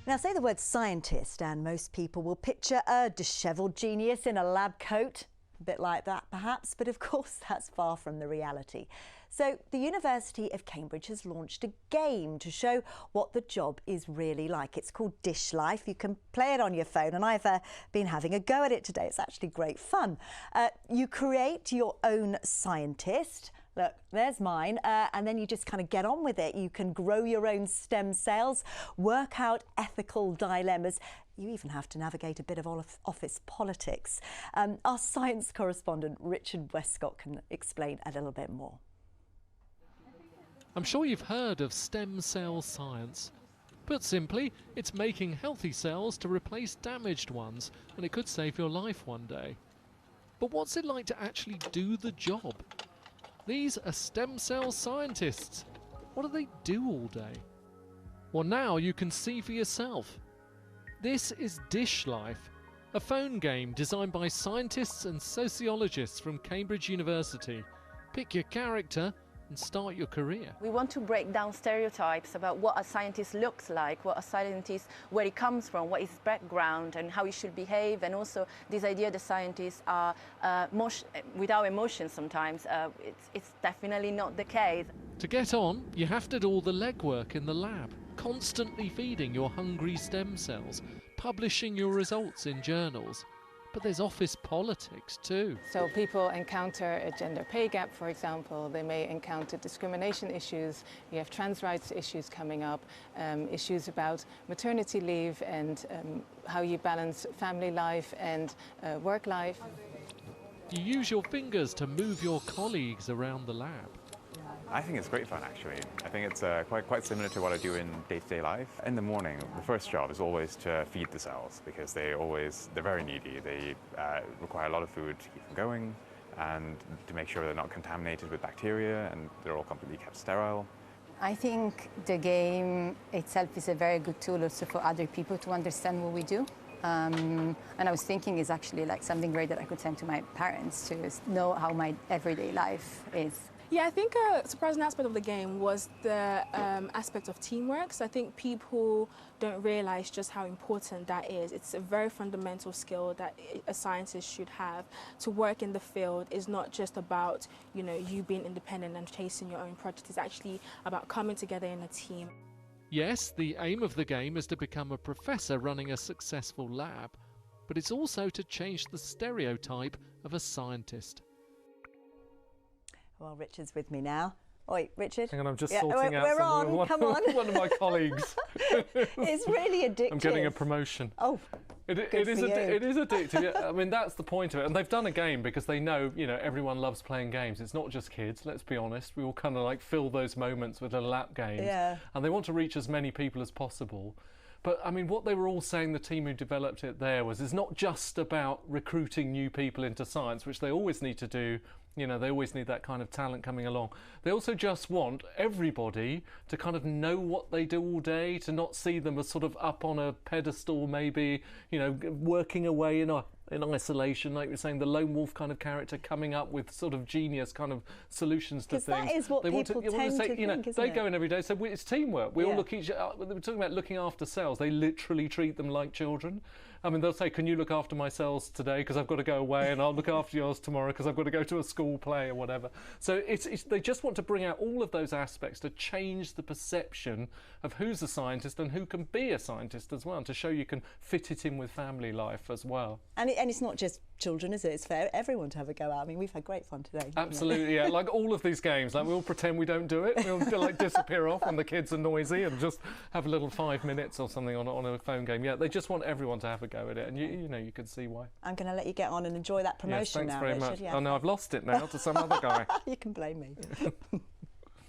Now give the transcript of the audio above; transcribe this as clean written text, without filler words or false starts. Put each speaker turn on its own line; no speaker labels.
Now, say the word scientist and most people will picture a dishevelled genius in a lab coat. A bit like that, perhaps, but of course that's far from the reality. So the University of Cambridge has launched a game to show what the job is really like. It's called Dish Life. You can play it on your phone, and I've been having a go at it today. It's actually great fun. You create your own scientist. Look, there's mine, and then you just kind of get on with it. You can grow your own stem cells, work out ethical dilemmas. You even have to navigate a bit of office politics. Our science correspondent, Richard Westcott, can explain a little bit more.
I'm sure you've heard of stem cell science. Put simply, it's making healthy cells to replace damaged ones, and it could save your life one day. But what's it like to actually do the job? These are stem cell scientists. What do they do all day? Well, now you can see for yourself. This is Dish Life, a phone game designed by scientists and sociologists from Cambridge University. Pick your character and start your career.
We want to break down stereotypes about what a scientist looks like, what a scientist, where he comes from, what his background and how he should behave, and also this idea that scientists are without emotions sometimes. It's definitely not the case.
To get on, you have to do all the legwork in the lab, constantly feeding your hungry stem cells, publishing your results in journals. But there's office politics too.
So people encounter a gender pay gap, for example. They may encounter discrimination issues. You have trans rights issues coming up, issues about maternity leave and how you balance family life and work life.
You use your fingers to move your colleagues around the lab.
I think it's great fun, actually. I think it's quite similar to what I do in day-to-day life. In the morning, the first job is always to feed the cells because they're very needy. They require a lot of food to keep them going and to make sure they're not contaminated with bacteria and they're all completely kept sterile.
I think the game itself is a very good tool also for other people to understand what we do. And I was thinking it's actually like something great that I could send to my parents to know how my everyday life is.
Yeah, I think a surprising aspect of the game was the aspect of teamwork. So I think people don't realise just how important that is. It's a very fundamental skill that a scientist should have. To work in the field is not just about, you being independent and chasing your own project. It's actually about coming together in a team.
Yes, the aim of the game is to become a professor running a successful lab, but it's also to change the stereotype of a scientist.
Well, Richard's with me now. Oi, Richard.
Hang on, I'm just sorting out
we're on. Come on.
one of my colleagues.
It's really addictive.
I'm getting a promotion.
Oh,
it is addictive. Yeah, I mean, that's the point of it. And they've done a game because they know, everyone loves playing games. It's not just kids, let's be honest. We all kind of like fill those moments with little app games.
Yeah.
And they want to reach as many people as possible. But I mean, what they were all saying, the team who developed it there, was it's not just about recruiting new people into science, which they always need to do. They always need that kind of talent coming along. They also just want everybody to kind of know what they do all day, to not see them as sort of up on a pedestal, maybe, working away in isolation, like you're saying, the lone wolf kind of character coming up with sort of genius kind of solutions to things.
Because that is what people tend to think, isn't it?
They go in every day, so it's teamwork. We all look each other. We're talking about looking after cells. They literally treat them like children. I mean, they'll say, can you look after my cells today because I've got to go away, and I'll look after yours tomorrow because I've got to go to a school play or whatever. So they just want to bring out all of those aspects to change the perception of who's a scientist and who can be a scientist as well, and to show you can fit it in with family life as well.
And it's not just children, is it? It's for everyone to have a go at. I mean, we've had great fun today.
Absolutely, yeah. Like all of these games, like we all pretend we don't do it. We all like disappear off when the kids are noisy and just have a little 5 minutes or something on a phone game. Yeah, they just want everyone to have a go at it, and you can see why.
I'm going to let you get on and enjoy that promotion now,
Thanks very
Richard.
much.
Yeah.
Oh no, I've lost it now to some other guy.
You can blame me.